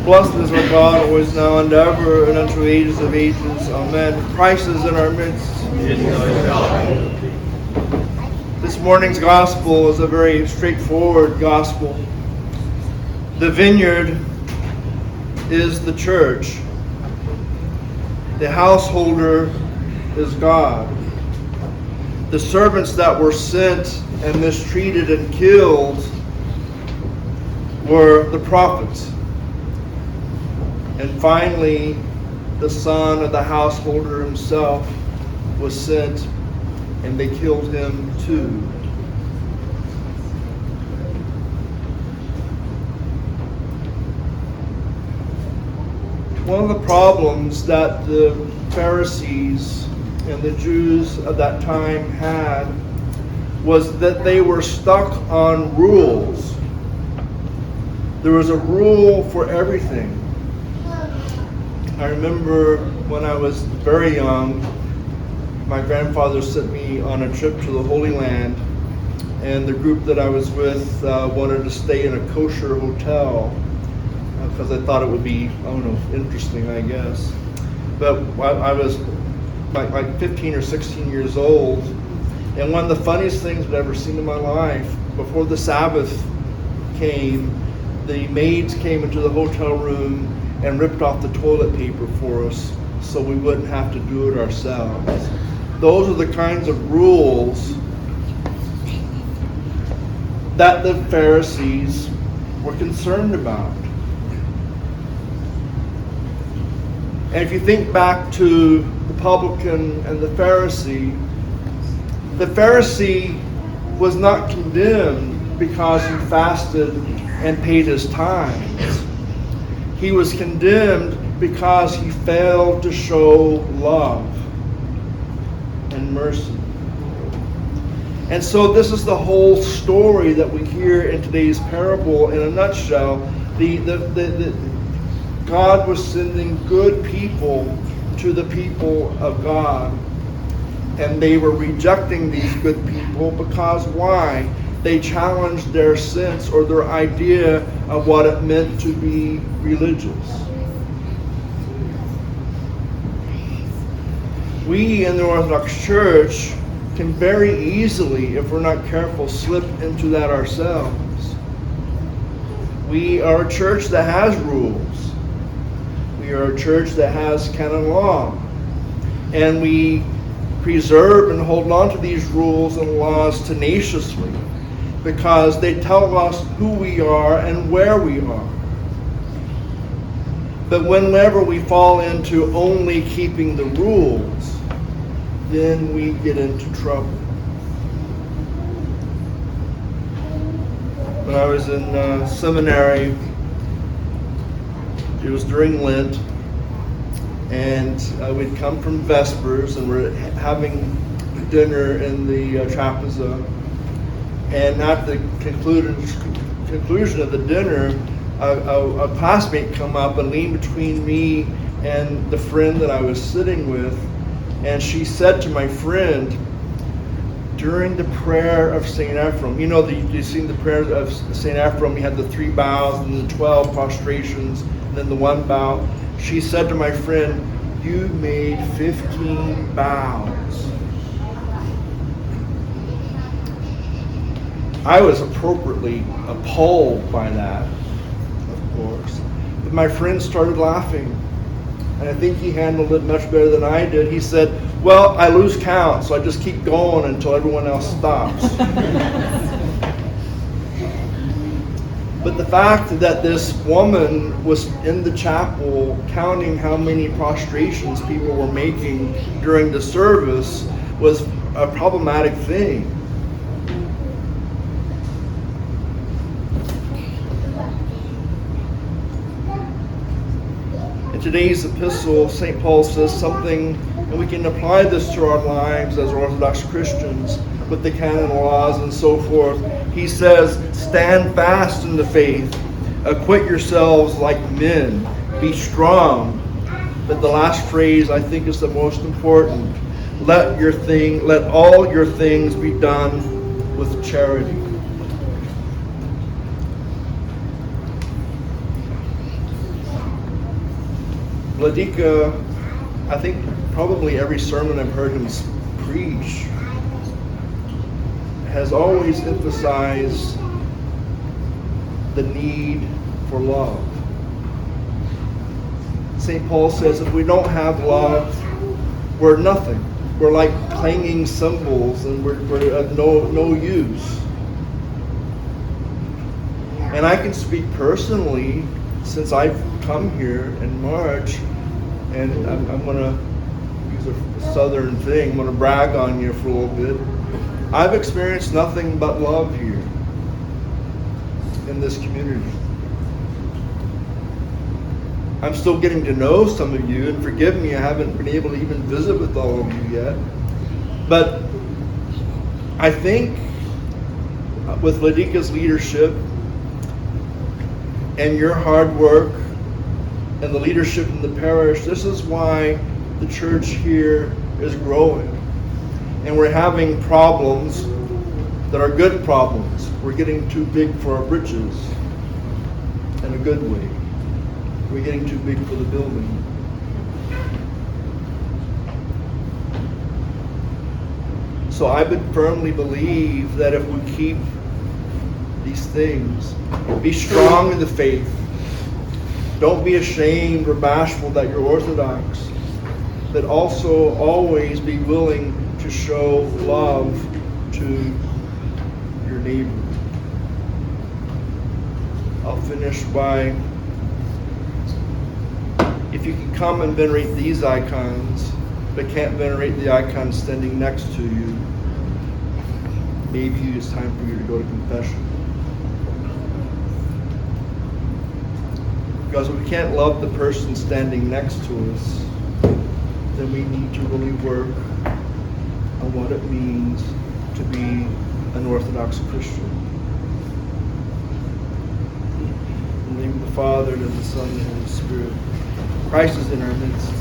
Blessed is our God, always now and ever, and unto ages of ages. Amen. Christ is in our midst. This morning's gospel is a very straightforward gospel. The vineyard is the church. The householder is God. The servants that were sent and mistreated and killed were the prophets. And finally, the son of the householder himself was sent, and they killed him too. One of the problems that the Pharisees and the Jews of that time had was that they were stuck on rules. There was a rule for everything. I remember when I was very young, my grandfather sent me on a trip to the Holy Land, and the group that I was with wanted to stay in a kosher hotel because I thought it would be, interesting, I guess. But I was like 15 or 16 years old, and one of the funniest things I've ever seen in my life, before the Sabbath came, the maids came into the hotel room and ripped off the toilet paper for us so we wouldn't have to do it ourselves. Those are the kinds of rules that the Pharisees were concerned about. And if you think back to the publican and the Pharisee was not condemned because he fasted and paid his tithes. He was condemned because he failed to show love and mercy. And so this is the whole story that we hear in today's parable in a nutshell. God was sending good people to the people of God. And they were rejecting these good people because why? They challenged their sense or their idea of what it meant to be religious. We in the Orthodox Church can very easily, if we're not careful, slip into that ourselves. We are a church that has rules. We are a church that has canon law. And we preserve and hold on to these rules and laws tenaciously, because they tell us who we are and where we are. But whenever we fall into only keeping the rules, then we get into trouble. When I was in seminary, it was during Lent, and we'd come from Vespers, and we're having dinner in the trapeza. And at the conclusion of the dinner, a classmate come up and leaned between me and the friend that I was sitting with, and she said to my friend, during the prayer of St. Ephrem, you've seen the prayer of St. Ephrem, you had the 3 bows and the 12 prostrations, and then the 1 bow. She said to my friend, "You made 15 bows." I was appropriately appalled by that, of course. But my friend started laughing. And I think he handled it much better than I did. He said, "Well, I lose count, so I just keep going until everyone else stops." But the fact that this woman was in the chapel counting how many prostrations people were making during the service was a problematic thing. In today's epistle, St. Paul says something, and we can apply this to our lives as Orthodox Christians with the canon laws and so forth. He says, "Stand fast in the faith, acquit yourselves like men, be strong." But the last phrase I think is the most important. Let all your things be done with charity. Vladika, I think probably every sermon I've heard him preach has always emphasized the need for love. St. Paul says if we don't have love, we're nothing. We're like clanging cymbals, and we're of no use. And I can speak personally, since I've come here in March, and I'm going to use a southern thing, I'm going to brag on you for a little bit. I've experienced nothing but love here in this community. I'm still getting to know some of you, and forgive me, I haven't been able to even visit with all of you yet. But I think with Vladika's leadership and your hard work and the leadership in the parish, this is why the church here is growing. And we're having problems that are good problems. We're getting too big for our britches in a good way. We're getting too big for the building. So I would firmly believe that if we keep these things, be strong in the faith, don't be ashamed or bashful that you're Orthodox, but also always be willing to show love to your neighbor. I'll finish by, if you can come and venerate these icons, but can't venerate the icon standing next to you, maybe it's time for you to go to confession. Because if we can't love the person standing next to us, then we need to really work on what it means to be an Orthodox Christian. In the name of the Father, and of the Son, and of the Holy Spirit. Christ is in our midst.